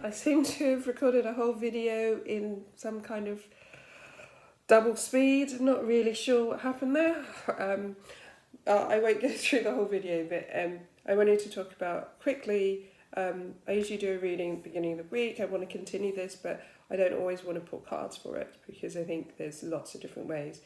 I seem to have recorded a whole video in some kind of double speed. Not really sure what happened there. I won't go through the whole video, but I wanted to talk about quickly. I usually do a reading at the beginning of the week. I want to continue this, but I don't always want to put cards for it because I think there's lots of different ways,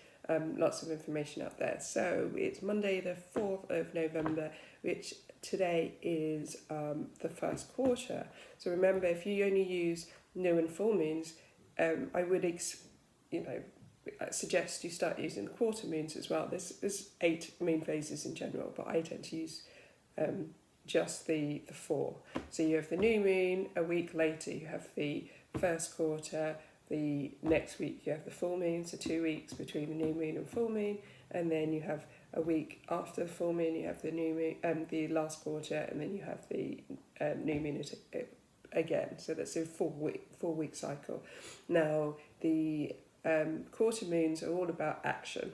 lots of information out there. So it's Monday the 4th of November, which today is the first quarter. So remember, if you only use new and full moons, I would suggest you start using the quarter moons as well. There's 8 moon phases in general, but I tend to use just the 4. So you have the new moon, a week later you have the first quarter, the next week you have the full moon, so 2 weeks between the new moon and full moon, and then you have a week after the full moon you have the new moon, the last quarter, and then you have the new moon again. So that's a 4-week cycle. Now the quarter moons are all about action.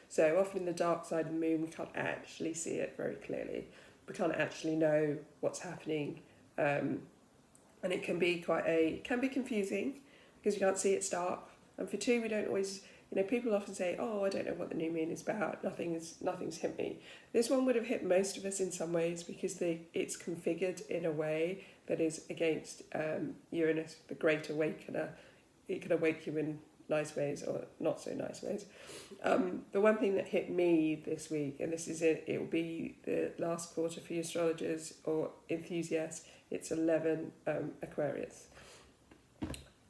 So often in the dark side of the moon we can't actually see it very clearly. We can't actually know what's happening, and it can be confusing because you can't see it's dark. And for 2, we don't always, people often say, "Oh, I don't know what the new moon is about. Nothing's hit me." This one would have hit most of us in some ways because it's configured in a way that is against Uranus, the Great Awakener. It can awake you in nice ways or not so nice ways. The one thing that hit me this week, and this is it will be the last quarter for you astrologers or enthusiasts, it's 11 Aquarius.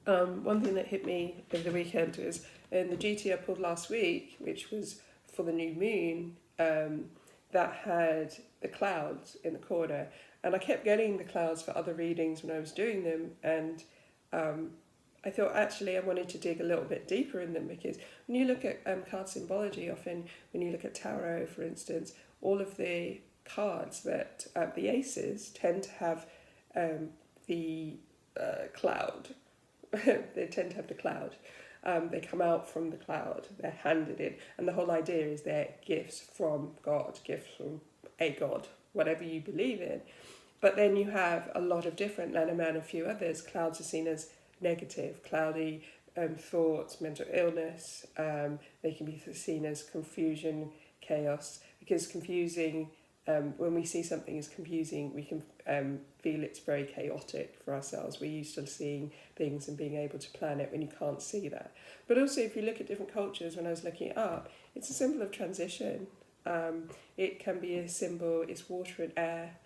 One thing that hit me over the weekend was in the GT I pulled last week, which was for the new moon, that had the clouds in the corner, and I kept getting the clouds for other readings when I was doing them, and I thought actually I wanted to dig a little bit deeper in them because when you look at card symbology, often when you look at tarot, for instance, all of the cards that the aces tend to have the cloud. They tend to have the cloud. They come out from the cloud. They're handed in, and the whole idea is they're gifts from God, gifts from a God, whatever you believe in. But then you have a lot of different, and a few others. Clouds are seen as negative, cloudy thoughts, mental illness. They can be seen as confusion, chaos, because confusing, when we see something as confusing, we can feel it's very chaotic for ourselves. We're used to seeing things and being able to plan it when you can't see that. But also, if you look at different cultures, when I was looking it up, it's a symbol of transition. It can be a symbol, it's water and air,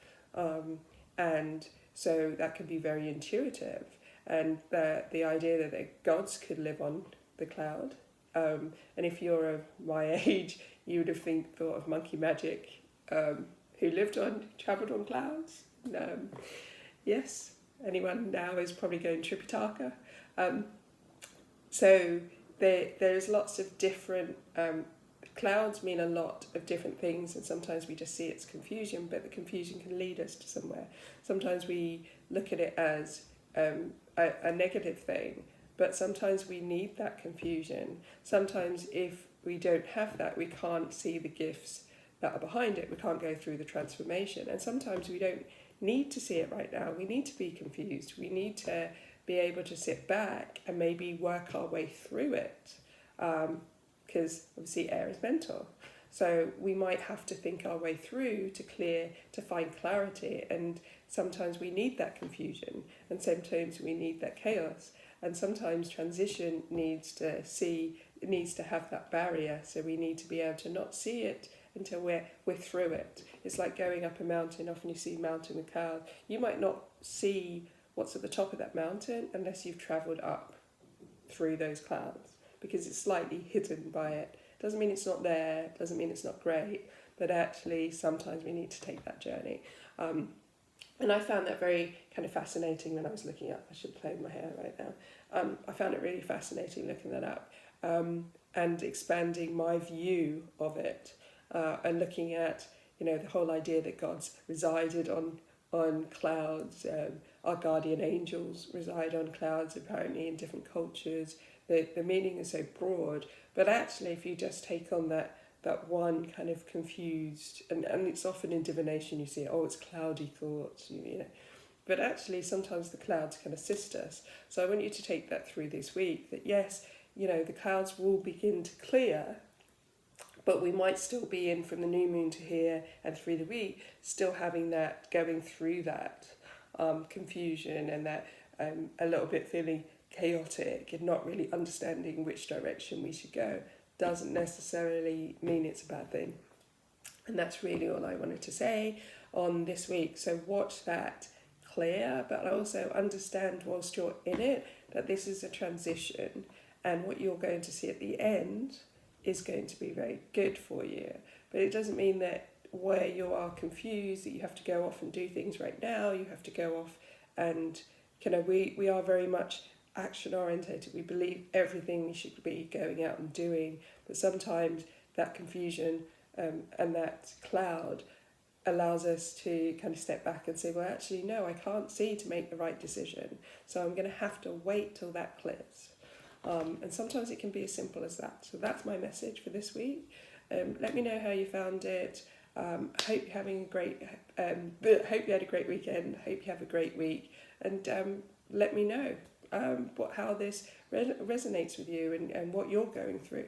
and so that can be very intuitive. And the idea that the gods could live on the cloud. And if you're of my age, you would have thought of monkey magic, who travelled on clouds. Yes, anyone now is probably going Tripitaka. So there's lots of different, clouds mean a lot of different things, and sometimes we just see it's confusion, but the confusion can lead us to somewhere. Sometimes we look at it as a negative thing, but sometimes we need that confusion. Sometimes if we don't have that, we can't see the gifts that are behind it. We can't go through the transformation, and sometimes we don't need to see it right now. We need to be confused. We need to be able to sit back and maybe work our way through it, because obviously air is mental. So we might have to think our way through to find clarity, and sometimes we need that confusion, and sometimes we need that chaos, and sometimes transition needs to have that barrier, so we need to be able to not see it until we're through it. It's like going up a mountain. Often you see a mountain with clouds. You might not see what's at the top of that mountain unless you've travelled up through those clouds, because it's slightly hidden by it. Doesn't mean it's not there, doesn't mean it's not great, but actually sometimes we need to take that journey. And I found that very kind of fascinating when I was looking up. I should play with my hair right now. I found it really fascinating looking that up, and expanding my view of it, and looking at the whole idea that God's resided on clouds. Our guardian angels reside on clouds apparently in different cultures. The meaning is so broad, but actually if you just take on that one kind of confused, and it's often in divination you see, it's cloudy thoughts, but actually sometimes the clouds can assist us. So I want you to take that through this week, that yes, the clouds will begin to clear, but we might still be in from the new moon to here and through the week, still having that, going through that confusion and that a little bit feeling chaotic and not really understanding which direction we should go. Doesn't necessarily mean it's a bad thing. And that's really all I wanted to say on this week. So watch that clear, but also understand whilst you're in it that this is a transition, and what you're going to see at the end is going to be very good for you. But it doesn't mean that where you are confused that you have to go off and do things right now. You have to go off and we are very much action orientated. We believe everything we should be going out and doing, but sometimes that confusion and that cloud allows us to kind of step back and say, well, actually, no, I can't see to make the right decision, so I'm going to have to wait till that clears. And sometimes it can be as simple as that. So that's my message for this week. Let me know how you found it. Hope you're having a great. Hope you had a great weekend. Hope you have a great week. And let me know how this resonates with you and what you're going through.